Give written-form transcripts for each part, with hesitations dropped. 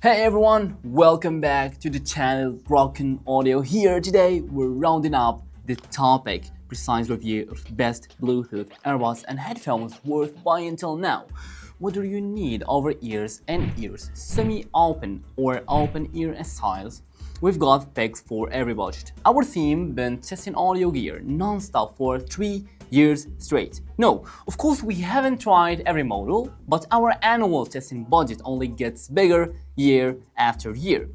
Hey everyone, welcome back to the channel Broken Audio. Here today we're rounding up the topic, precise review of best Bluetooth earbuds and headphones worth buying until now. Whether you need over-ears and ears, semi-open or open-ear styles, we've got picks for every budget. Our theme been testing audio gear non-stop for 3 years straight. No, of course we haven't tried every model, but our annual testing budget only gets bigger year after year.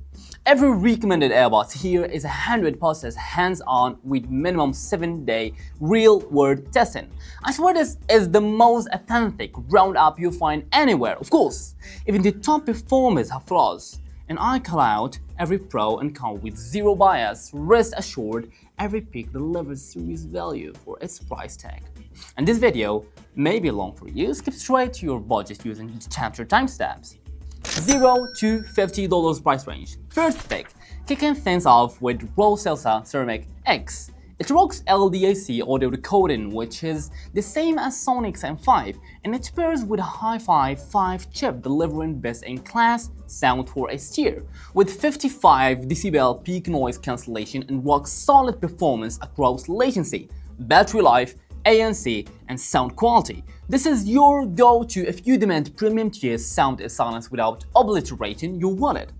Every recommended earbuds here is 100% hands-on with minimum 7-day real-world testing. I swear this is the most authentic roundup you'll find anywhere. Of course, even the top performers have flaws. And I call out every pro and con with zero bias. Rest assured, every pick delivers serious value for its price tag. And this video may be long for you. Skip straight to your budget using the chapter timestamps. $0 to $50 price range. First pick, kicking things off with ROSESELSA Ceramic X. It rocks LDAC audio decoding, which is the same as Sony XM5, and it pairs with a Hi-Fi 5 chip delivering best-in-class sound for a steer, with 55 decibel peak noise cancellation and rock-solid performance across latency, battery life, ANC, and sound quality. This is your go-to if you demand premium tier sound and silence without obliterating your wallet.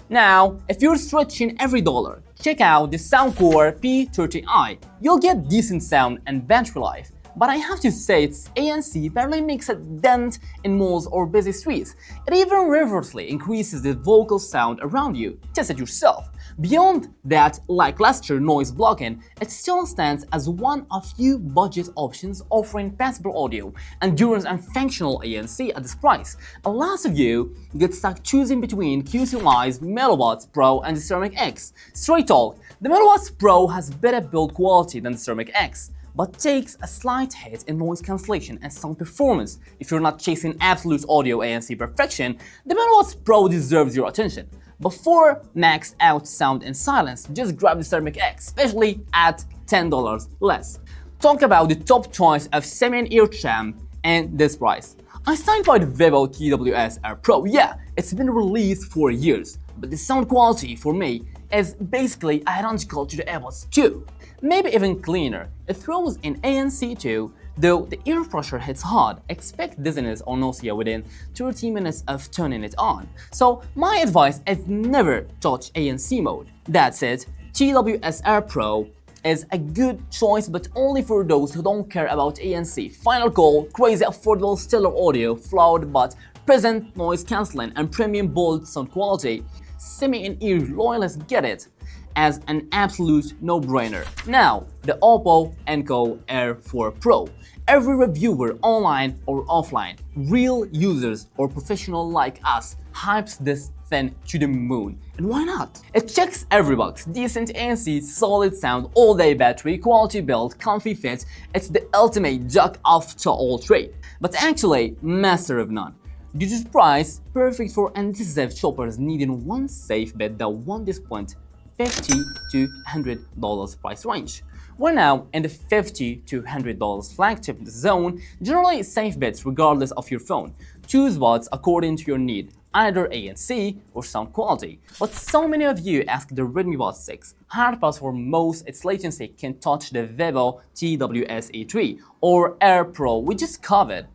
Now, if you're stretching every dollar, check out the Soundcore P30i. You'll get decent sound and battery life, but I have to say its ANC barely makes a dent in malls or busy streets. It even reversely increases the vocal sound around you. Test it yourself. Beyond that lackluster noise blocking, it still stands as one of few budget options offering passable audio, endurance and functional ANC at this price. A lot of you get stuck choosing between QCY's Melobuds Pro and the Ceramic X. Straight talk, the Melobuds Pro has better build quality than the Ceramic X, but takes a slight hit in noise cancellation and sound performance. If you're not chasing absolute audio ANC perfection, the Melobuds Pro deserves your attention. But for maxed out sound and silence, just grab the Ceramic X, especially at $10 less. Talk about the top choice of semi-ear champ and this price. I stand by the Vivo TWS Air Pro. Yeah, it's been released for years, but the sound quality for me is basically identical to the AirPods 2. Maybe even cleaner. It throws in ANC too, though the ear pressure hits hard. Expect dizziness or nausea within 30 minutes of turning it on. So my advice is never touch ANC mode. That's it. TWS Air Pro is a good choice, but only for those who don't care about ANC. Final call, crazy affordable stellar audio, flawed but present noise cancelling and premium bold sound quality. Semi-in-ear loyalists get it as an absolute no-brainer. Now, the OPPO Enco Air 4 Pro. Every reviewer online or offline, real users or professional like us, hypes this thing to the moon. And why not? It checks every box. Decent ANC, solid sound, all-day battery, quality build, comfy fit. It's the ultimate jack of all trade, but actually master of none. Due to its price, perfect for indecisive shoppers needing one safe bet that won't disappoint. $50 to $100 price range. We're now in the $50 to $100 flagship zone, generally safe bets regardless of your phone. Choose buds according to your need, either ANC or sound quality. But so many of you ask the Redmi Buds 6. Hard pass for most, its latency can touch the Vivo TWS E3 or Air Pro we just covered.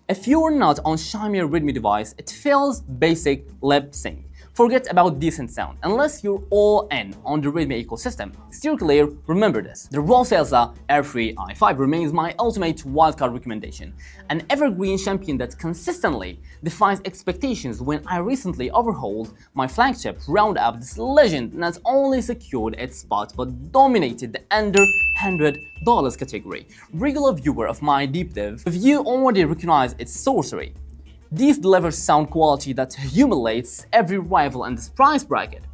If you're not on Xiaomi Redmi device, it feels basic lip sync. Forget about decent sound, unless you're all in on the Redmi ecosystem. Steer clear, remember this. The ROSESELSA AirFree i5 remains my ultimate wildcard recommendation. An evergreen champion that consistently defies expectations. When I recently overhauled my flagship roundup, this legend not only secured its spot but dominated the under $100 category. Regular viewer of my deep dive, you already recognize its sorcery. These deliver sound quality that humiliates every rival in this price bracket.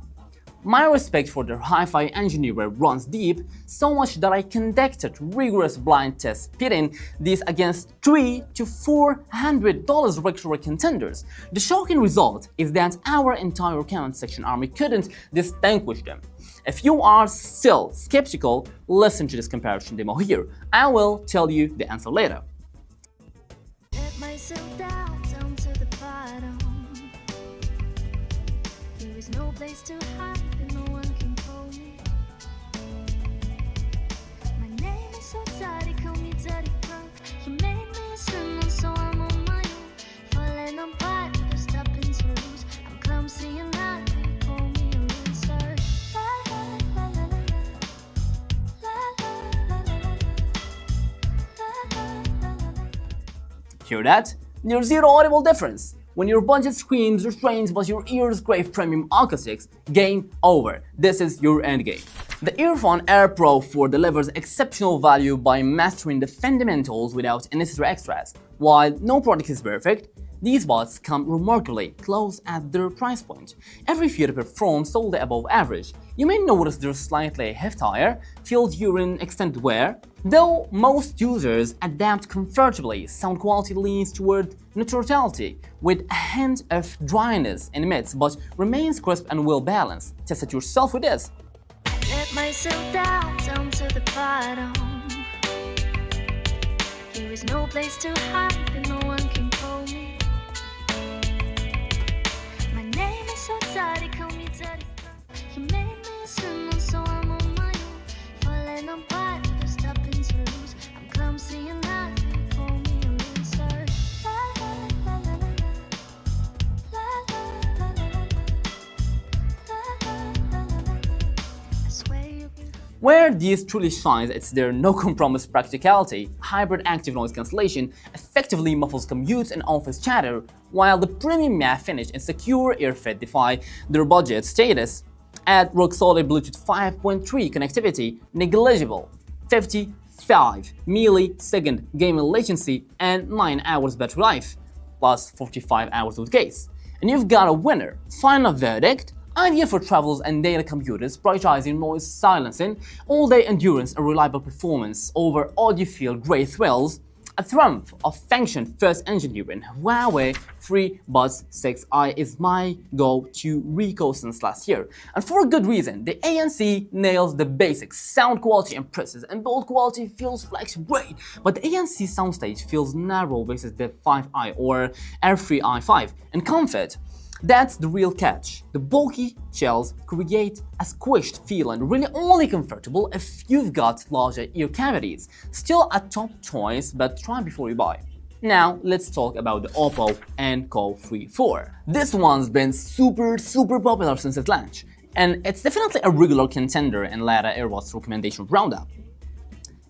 My respect for their hi-fi engineering runs deep, so much that I conducted rigorous blind tests pitting these against $300 to $400 regular contenders. The shocking result is that our entire comment section army couldn't distinguish them. If you are still skeptical, listen to this comparison demo here. I will tell you the answer later. no place to hide and no one can call me. My name is so dirty, call me Dirty Pro. You made me a symbol, so I'm on my own. Falling apart, no stopping to lose. I'm clumsy and I call me a loser. La la la la la la la la la la la la. Hear that? There's zero audible difference. When your budget screams restraints but your ears crave premium acoustics, game over. This is your endgame. The EarFun Air Pro 4 delivers exceptional value by mastering the fundamentals without unnecessary extras. While no product is perfect, these buds come remarkably close at their price point. Every feature performs solely above average. You may notice they're slightly heftier, feel during extended wear. Though most users adapt comfortably, sound quality leans toward neutrality, with a hint of dryness in the midst, but remains crisp and well balanced. Test it yourself with this. Let myself down to the bottom. There is no place to hide and no one can call me. My name is so dirty, call me Dirty Pro. You made me a symbol, so I'm on my own. Falling apart, no stopping to lose. I'm clumsy and I call me a loser. La la la la la la la la la la la la. I swear you'll be. Where these truly shines, it's their no-compromise practicality. Hybrid active noise cancellation effectively muffles commutes and office chatter, while the premium matte finish and secure ear-fit defy their budget status. Add rock-solid Bluetooth 5.3 connectivity, negligible 55 millisecond gaming latency, and 9 hours battery life, plus 45 hours with case. And you've got a winner. Final verdict: ideal for travels and daily commuters, prioritizing noise silencing, all-day endurance and reliable performance over audiophile grey thrills. A triumph of function-first engineering, HUAWEI FreeBuds 6i is my go-to Rico since last year. And for a good reason. The ANC nails the basics, sound quality impresses, and build quality feels flagship great. But the ANC soundstage feels narrow versus the 5i or AirFree i5. And comfort, that's the real catch. The bulky shells create a squished feeling, really only comfortable if you've got larger ear cavities. Still a top choice, but try before you buy. Now let's talk about the OPPO Enco Air 4. This one's been super popular since its launch, and it's definitely a regular contender in later Earbuds recommendation roundup.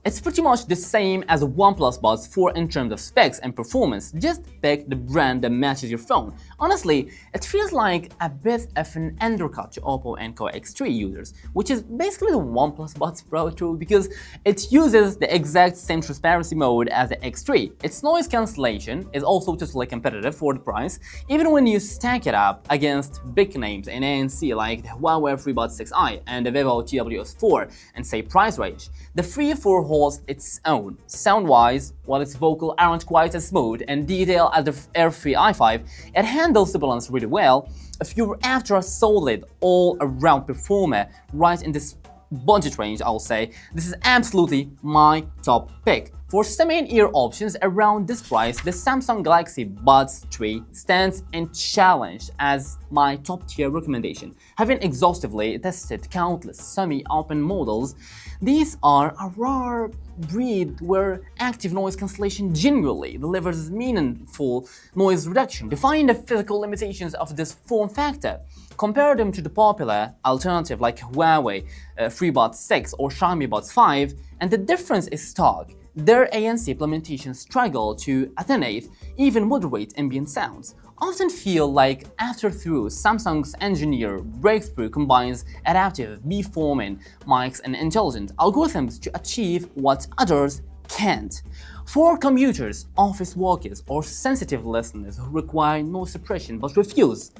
It's pretty much the same as the OnePlus Buds 4 in terms of specs and performance, just pick the brand that matches your phone. Honestly, it feels like a bit of an undercut to OPPO Enco X3 users, which is basically the OnePlus Buds Pro too, because it uses the exact same transparency mode as the X3. Its noise cancellation is also totally competitive for the price, even when you stack it up against big names in ANC like the HUAWEI FreeBuds 6i and the Vivo TWS 4 and say price range. The Free 4 holds its own. Sound-wise, while its vocals aren't quite as smooth and detailed as the AirFree i5, it handles sibilance really well. If you're after a solid all-around performer right in this budget range, I'll say, this is absolutely my top pick. For semi-in-ear options around this price, the Samsung Galaxy Buds 3 stands and challenged as my top-tier recommendation. Having exhaustively tested countless semi-open models, these are a rare breed where active noise cancellation genuinely delivers meaningful noise reduction, defying the physical limitations of this form factor. Compare them to the popular alternative like HUAWEI FreeBuds 6 or Xiaomi Buds 5, and the difference is stark. Their ANC implementations struggle to attenuate even moderate ambient sounds. Often feel like after-through. Samsung's engineer breakthrough combines adaptive beamforming mics and intelligent algorithms to achieve what others can't. For commuters, office workers, or sensitive listeners who require noise suppression but refuse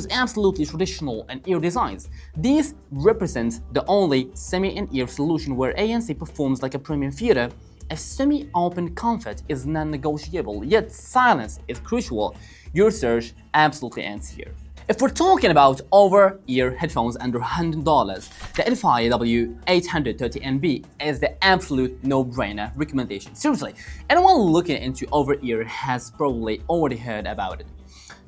absolutely traditional in-ear designs, these represent the only semi-in-ear solution where ANC performs like a premium theater. A semi-open comfort is non-negotiable, yet silence is crucial. Your search absolutely ends here. If we're talking about over-ear headphones under $100, the Edifier W830NB is the absolute no-brainer recommendation. Seriously, anyone looking into over-ear has probably already heard about it.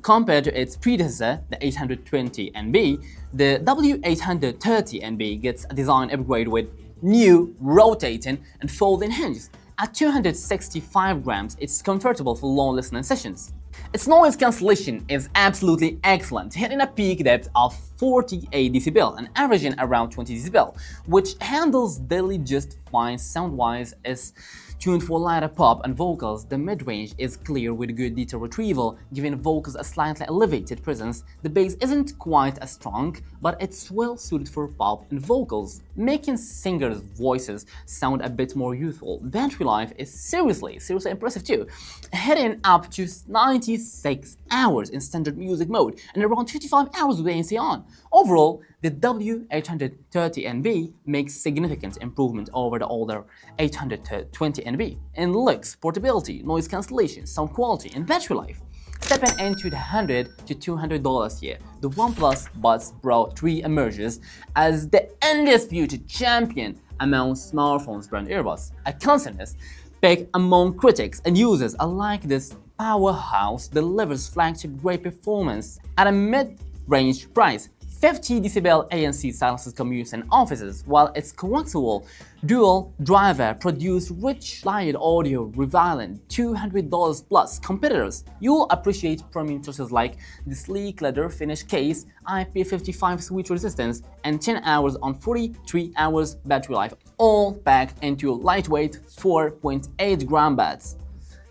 Compared to its predecessor, the 820NB, the W830NB gets a design upgrade with new rotating and folding hinges. At 265 grams, it's comfortable for long listening sessions. Its noise cancellation is absolutely excellent, hitting a peak depth of 48 dB and averaging around 20 dB, which handles daily just fine. Sound-wise, is tuned for lighter pop and vocals. The mid-range is clear with good detail retrieval, giving vocals a slightly elevated presence. The bass isn't quite as strong, but it's well suited for pop and vocals, making singers' voices sound a bit more youthful. Battery life is seriously impressive too, hitting up to 96 hours in standard music mode and around 55 hours with ANC on. Overall, the W830NB makes significant improvement over the older 820NB in looks, portability, noise cancellation, sound quality, and battery life. Stepping into the $100 to $200 tier, the OnePlus Buds Pro 3 emerges as the undisputed champion among smartphones brand earbuds. A consensus pick among critics and users alike. This powerhouse delivers flagship grade performance at a mid-range price. 50 dB ANC silences commutes and offices, while its coaxial dual driver produces rich light audio rivaling $200 plus competitors. You'll appreciate premium choices like the sleek leather finish case, IP55 switch resistance, and 10 hours on 43 hours battery life, all packed into a lightweight 4.8 gram buds.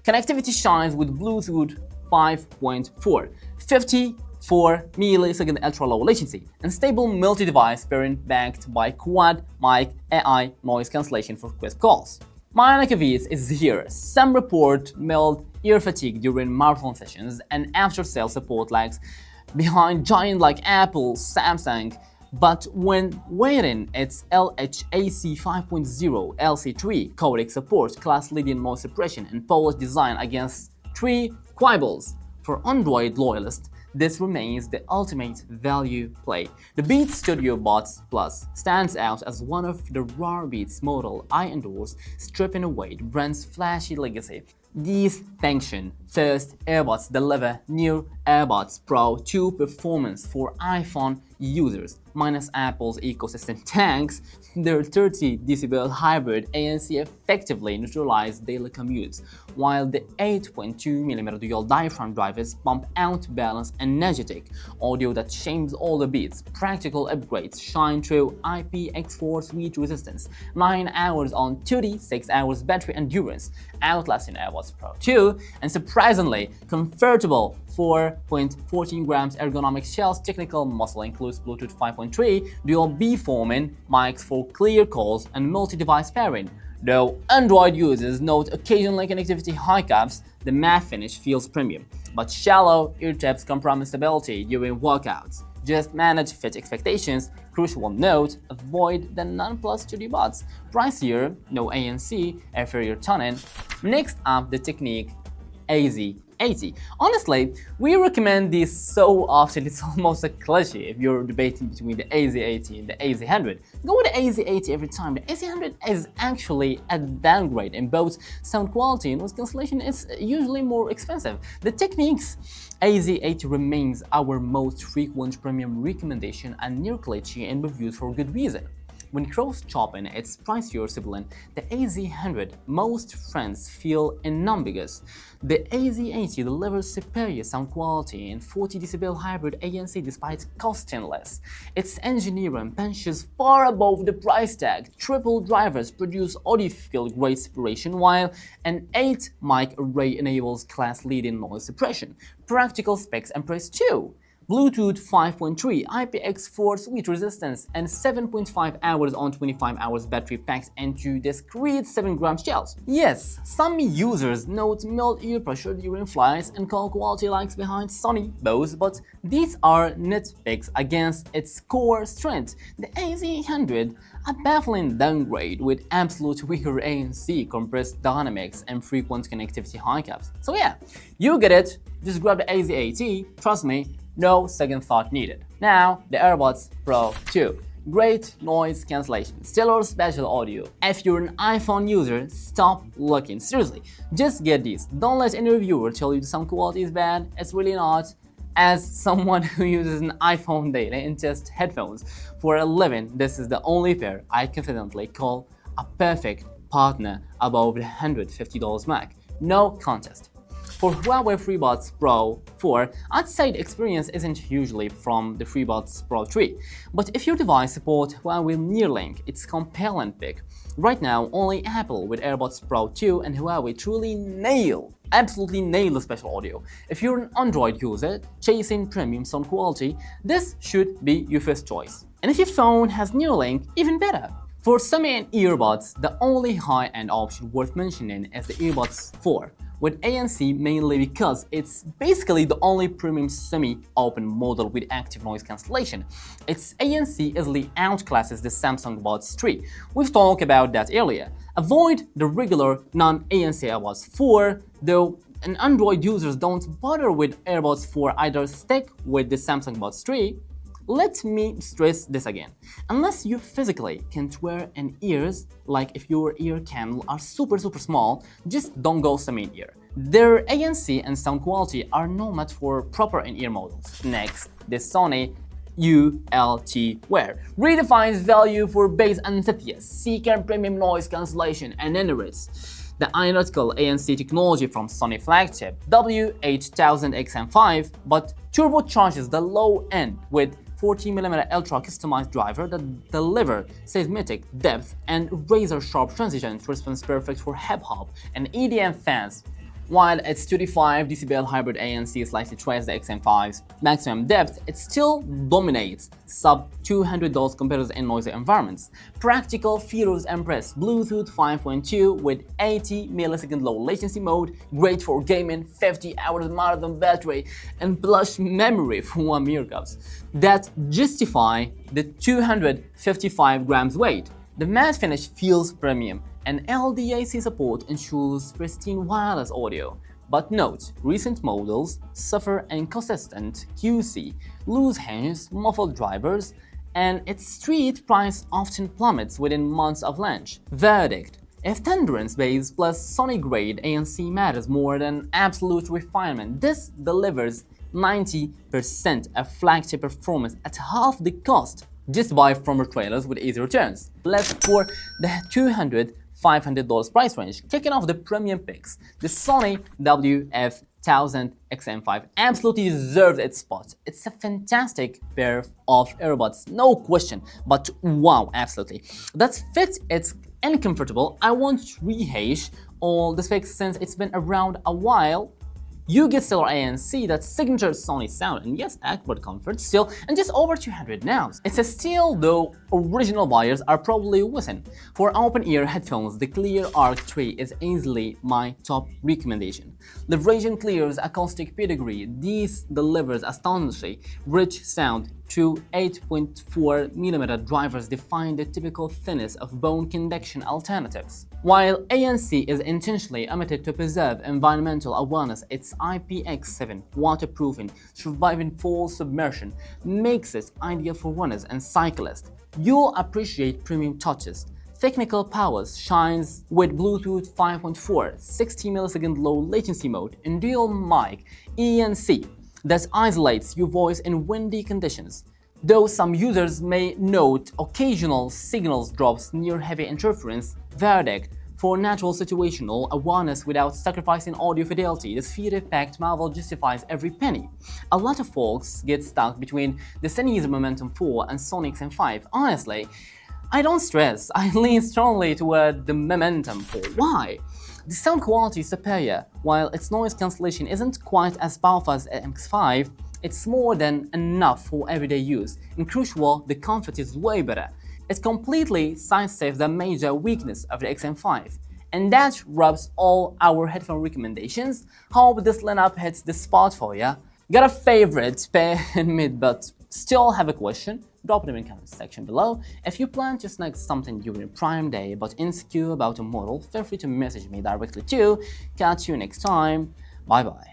Connectivity shines with Bluetooth 5.4, 54 millisecond ultra-low latency, and stable multi-device pairing backed by quad mic AI noise cancellation for crisp calls. My neck of ease is here. Some report mild ear fatigue during marathon sessions, and after-sales support lags behind giants like Apple, Samsung. But when wearing its LHAC 5.0 LC3 codec supports class-leading noise suppression and polished design against 3 quibbles. For Android loyalists, this remains the ultimate value play. The Beats Studio Buds Plus stands out as one of the rare Beats model I endorse, stripping away the brand's flashy legacy. These function-first earbuds deliver new AirPods Pro 2 performance for iPhone users. Minus Apple's ecosystem tanks, their 30 dB hybrid ANC effectively neutralize daily commutes, while the 8.2mm dual diaphragm drivers pump out balanced energetic audio that shames all the beats. Practical upgrades shine through IPX4 switch resistance, 9 hours on 36 hours battery endurance, outlasting AirPods Pro 2, and surprisingly comfortable 4.14 grams ergonomic shells. Technical muscle includes Bluetooth 5.3, dual beamforming mics for clear calls, and multi-device pairing. Though Android users note occasional connectivity hiccups, the matte finish feels premium, but shallow ear taps compromise stability during workouts. Just manage fit expectations. Crucial note, avoid the non-plus Studio Buds. Pricier, no ANC, inferior toning. Next up, the Technics AZ80. Honestly, we recommend these so often it's almost a cliche. If you're debating between the AZ80 and the AZ100, go with the AZ80 every time. The AZ100 is actually a downgrade in both sound quality and noise cancellation. It's usually more expensive. The Technics AZ80 remains our most frequent premium recommendation and near cliche in reviews for good reason. When cross-chopping its pricier sibling, the AZ100, most friends feel unambiguous. The AZ80 delivers superior sound quality and 40 dB hybrid ANC despite costing less. Its engineering punches far above the price tag. Triple drivers produce audiophile-grade separation, while an 8-mic array enables class-leading noise suppression. Practical specs impress too. Bluetooth 5.3, IPX4 switch resistance, and 7.5 hours on 25 hours battery packed into discreet 7-gram shells. Yes, some users note mild ear pressure during flights and call quality lags behind Sony Bose, but these are nitpicks against its core strength. The AZ100, a baffling downgrade with absolute weaker ANC, compressed dynamics, and frequent connectivity hiccups. So yeah, you get it, just grab the AZ80, trust me, no second thought needed. Now, the AirPods Pro 2. Great noise cancellation, stellar spatial audio. If you're an iPhone user, stop looking. Seriously, just get these. Don't let any reviewer tell you the sound quality is bad. It's really not. As someone who uses an iPhone daily and tests headphones for a living, this is the only pair I confidently call a perfect partner above the $150 mark. No contest. For HUAWEI FreeBuds Pro 4, I'd say the experience isn't usually from the FreeBuds Pro 3, but if your device supports HUAWEI Nearlink, it's compelling pick. Right now, only Apple with AirPods Pro 2 and HUAWEI truly absolutely nail the special audio. If you're an Android user chasing premium sound quality, this should be your first choice. And if your phone has Neuralink, even better. For semi earbuds, the only high-end option worth mentioning is the Earbuds 4, with ANC mainly because it's basically the only premium semi-open model with active noise cancellation. Its ANC easily outclasses the Samsung Buds 3. We've talked about that earlier. Avoid the regular non-ANC Earbuds 4, though and Android users don't bother with Earbuds 4, either stick with the Samsung Buds 3. Let me stress this again. Unless you physically can't wear an ears, like if your ear canals are super small, just don't go semi-ear. Their ANC and sound quality are no match for proper in-ear models. Next, the Sony ULT Wear redefines value for bass enthusiasts seeking premium noise cancellation and innerits. The identical ANC technology from Sony flagship WF-1000XM5, but turbocharges the low end with 40mm ultra customized driver that deliver seismic depth and razor-sharp transition response perfect for hip-hop and EDM fans. While its 25dB hybrid ANC slightly twice the XM5's maximum depth, it still dominates sub-$200 competitors in noisy environments. Practical features impress: Bluetooth 5.2 with 80 millisecond low latency mode, great for gaming, 50 hours marathon battery, and plush memory for 1 MHz that justify the 255 grams weight. The matte finish feels premium, and LDAC support ensures pristine wireless audio. But note, recent models suffer inconsistent QC, loose hinges, muffled drivers, and its street price often plummets within months of launch. Verdict: if tolerance-based plus Sony-grade ANC matters more than absolute refinement, this delivers 90% of flagship performance at half the cost. Just buy from retailers with easy returns. Let's for the $200–$500 price range. Kicking off the premium picks, the Sony WF-1000XM5 absolutely deserves its spot. It's a fantastic pair of earbuds, no question, but wow, absolutely. That's fit, it's uncomfortable. I won't rehash all the specs since it's been around a while. You get stellar ANC, that signature Sony sound, and yes, awkward comfort still, and just over 200 now. It's a steal, though original buyers are probably whizzing. For open-ear headphones, the Cleer ARC 3 is easily my top recommendation. Leveraging Cleer's acoustic pedigree, this delivers astonishingly rich sound. True 8.4mm drivers define the typical thinness of bone conduction alternatives. While ANC is intentionally omitted to preserve environmental awareness, its IPX7 waterproofing, surviving full submersion, makes it ideal for runners and cyclists. You'll appreciate premium touches. Technical powers shines with Bluetooth 5.4, 60 millisecond low latency mode, and dual mic ANC that isolates your voice in windy conditions. Though some users may note occasional signals drops near heavy interference, verdict: for natural situational awareness without sacrificing audio fidelity, this feature-packed marvel justifies every penny. A lot of folks get stuck between the Sennheiser Momentum 4 and Sony XM5. Honestly, I don't stress, I lean strongly toward the Momentum 4. Why? The sound quality is superior. While its noise cancellation isn't quite as powerful as MX5, it's more than enough for everyday use. And crucial, the comfort is way better. It completely sidesteps the major weakness of the XM5. And that wraps all our headphone recommendations. Hope this lineup hits the spot for ya. Got a favorite pair in mid but still have a question? Drop them in the comment section below. If you plan to snag something during Prime Day but insecure about a model, feel free to message me directly too. Catch you next time. Bye bye.